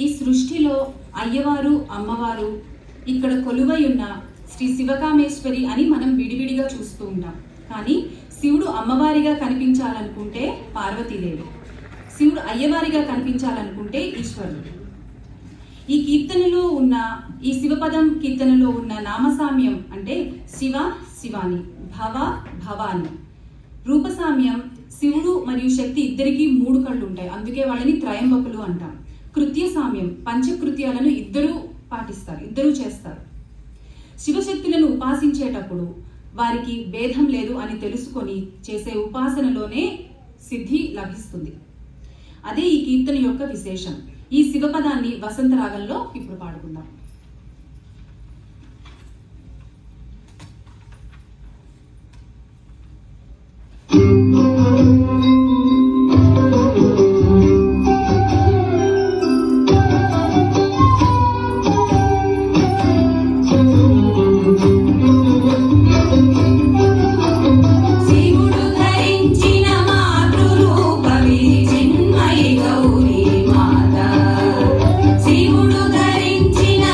ఈ సృష్టిలో అయ్యవారు అమ్మవారు ఇక్కడ కొలువై ఉన్న శ్రీ శివకామేశ్వరి అని మనం విడివిడిగా చూస్తూ ఉంటాం. కానీ శివుడు అమ్మవారిగా కనిపించాలనుకుంటే పార్వతీదేవి, శివుడు అయ్యవారిగా కనిపించాలనుకుంటే ఈశ్వరుడు. ఈ కీర్తనలో ఉన్న ఈ శివపదం కీర్తనలో ఉన్న నామసామ్యం అంటే శివ శివాని, భవ భవాని. రూపసామ్యం శివుడు మరియు శక్తి ఇద్దరికి 3 కళ్ళు ఉంటాయి, అందుకే వాళ్ళని త్రయంబకులు అంటాం. కృత్య సామ్యం పంచకృత్యాలను ఇద్దరూ పాటిస్తారు, ఇద్దరూ చేస్తారు. శివశక్తులను ఉపాసించేటప్పుడు వారికి భేదం లేదు అని తెలుసుకొని చేసే ఉపాసనలోనే సిద్ధి లభిస్తుంది. అదే ఈ కీర్తన యొక్క విశేషం. ఈ శివపదాన్ని వసంత రాగంలో ఇప్పుడు పాడుకుందాం. శివుడు ధరించిన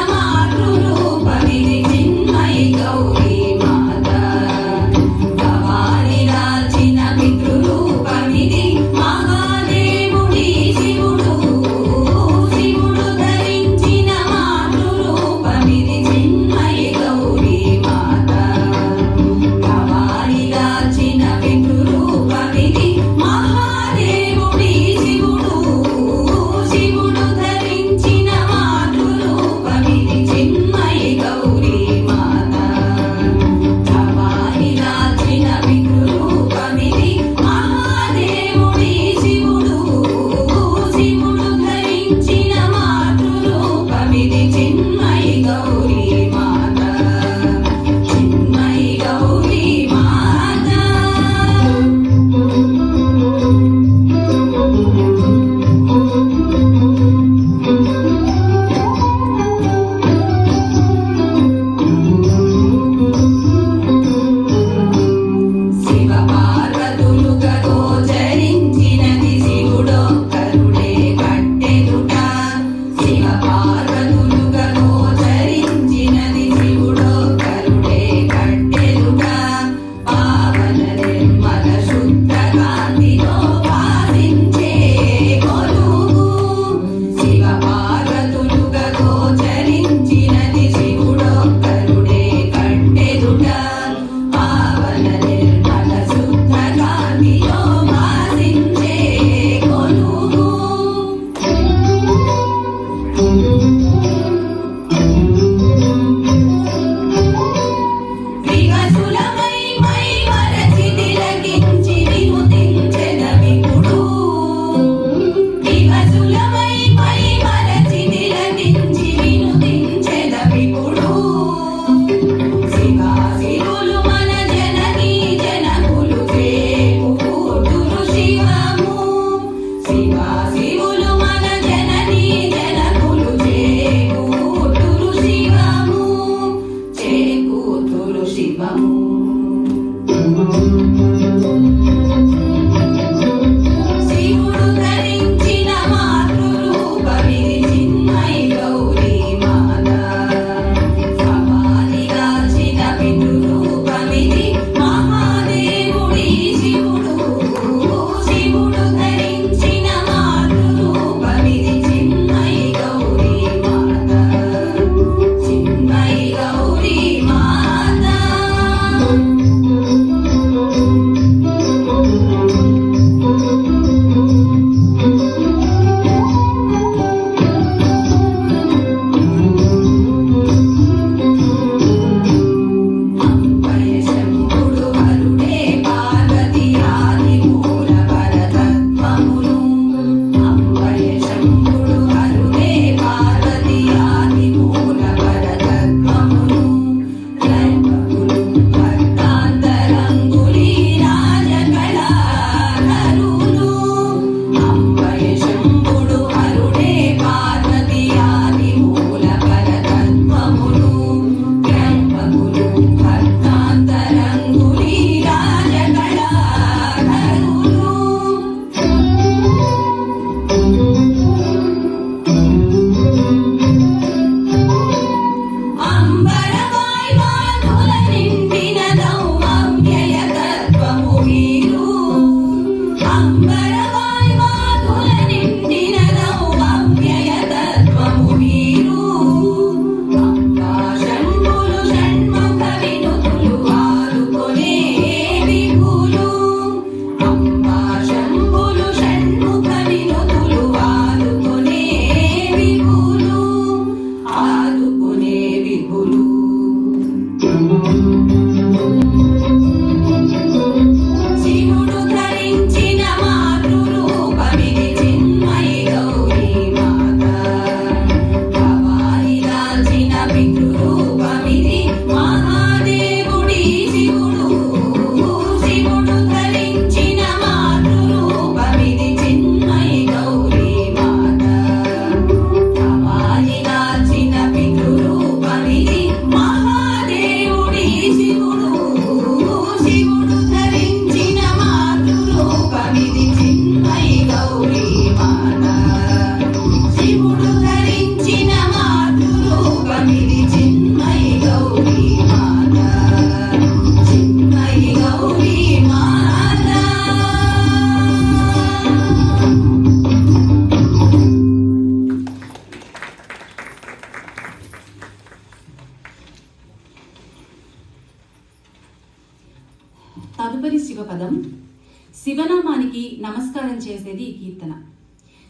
శివనామానికి నమస్కారం చేసేది ఈ కీర్తన.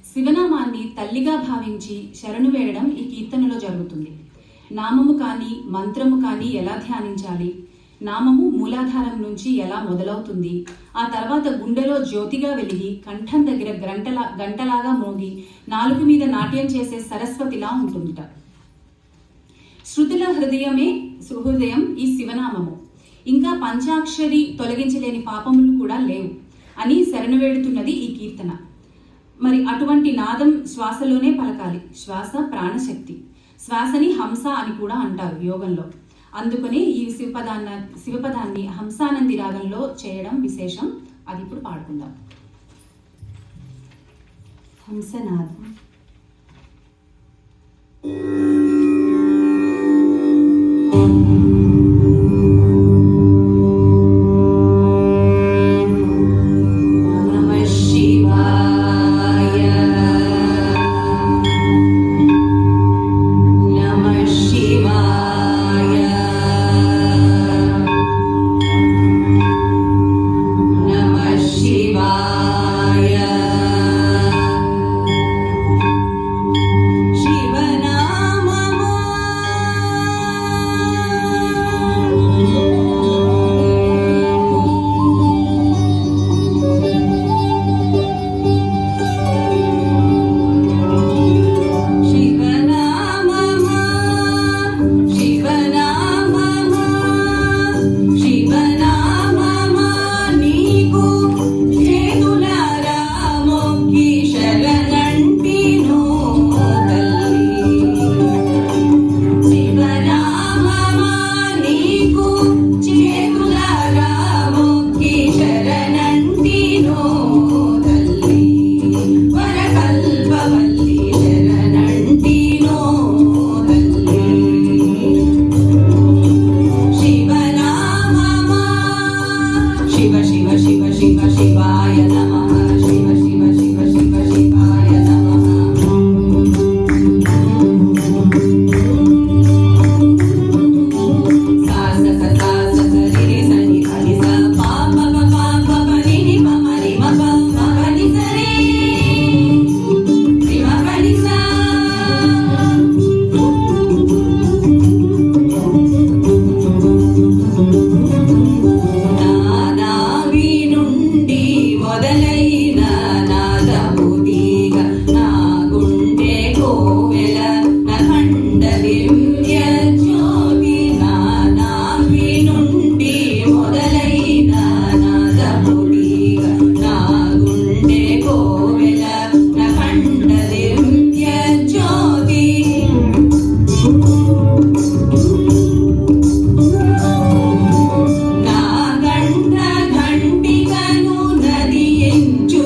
శివనామాన్ని తల్లిగా భావించి శరణు వేయడం ఈ కీర్తనలో జరుగుతుంది. నామము కానీ మంత్రము కానీ ఎలా ధ్యానించాలి, నామము మూలాధారం నుంచి ఎలా మొదలవుతుంది, ఆ తర్వాత గుండెలో జ్యోతిగా వెలిగి కంఠం దగ్గర గంటలాగా మోగి నాలుగు మీద నాట్యం చేసే సరస్వతిలా ఉంటుందిట. శృతుల హృదయం ఈ శివనామము. ఇంకా పంచాక్షరి తొలగించలేని పాపములు కూడా లేవు అని శరణు వేడుతున్నది ఈ కీర్తన. మరి అటువంటి నాదం శ్వాసలోనే పలకాలి. శ్వాస ప్రాణశక్తి. శ్వాసని హంస అని కూడా అంటారు యోగంలో. అందుకని ఈ శివపదాన్ని హంసానంది రాగంలో చేయడం విశేషం. అది ఇప్పుడు పాడుకుందాం. హంసనాదం. ఘంటికను నది ఎంచు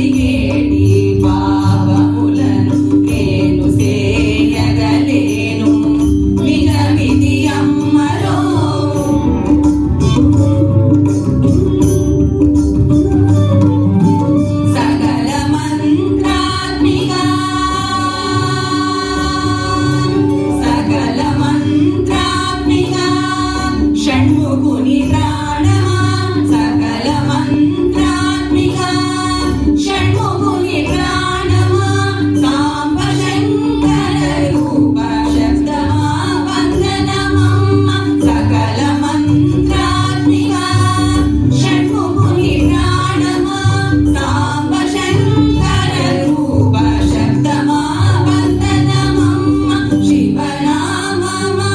కలిగేటి పాపములను నేను చేయగలేను నిజమిది అమ్మరో సకల మంత్రాత్మిగా షణ్ముఖుని ప్రాణమా సకల మంత్రాత్మిగా షణ్ముఖుని ప్రాణమా సాంబ శంకర రూప శబ్దమా వందనమమ్మ సకల మంత్రాత్మిగా షణ్ముఖుని ప్రాణమా సాంబ శంకర రూప శబ్దమా వందనమమ్మ శివనామమా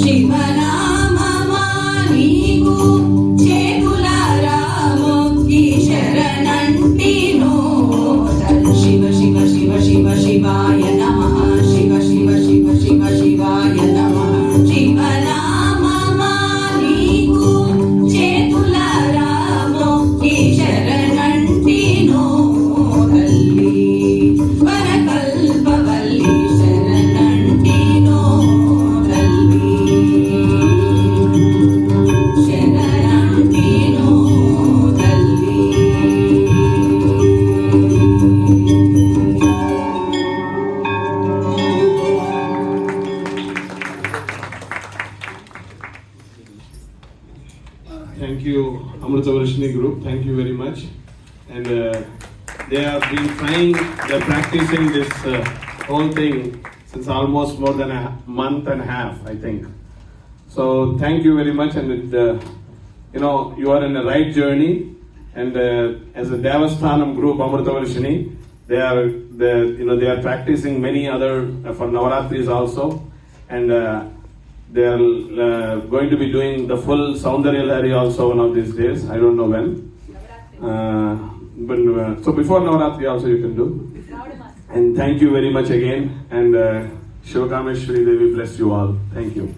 శివనామమా నీకు చేతులారా మొక్కి శరణంటినో శివ శివ శివ శివ శివాయ నమః శివ శివ శివ శివ శివాయ నమః శివనామమా నీకు చేతులారా మొక్కి శరణంటినో తల్లి వరకల్పవల్లి శరణంటినో తల్లి శరణంటినో తల్లి Thank you, Amritavarshini Group. Thank you very much. And they have been trying, they're practicing this whole thing since almost more than a month and a half, I think. So thank you very much. And you know, you are in the right journey. And as a Devasthanam group, Amritavarshini, they are practicing many other for Navaratris also. And they are going to be doing the full Saundarya Lahari also one of these days. I don't know when. So before Navaratri also you can do. And thank you very much again. And Shivakameshwari Devi bless you all. Thank you.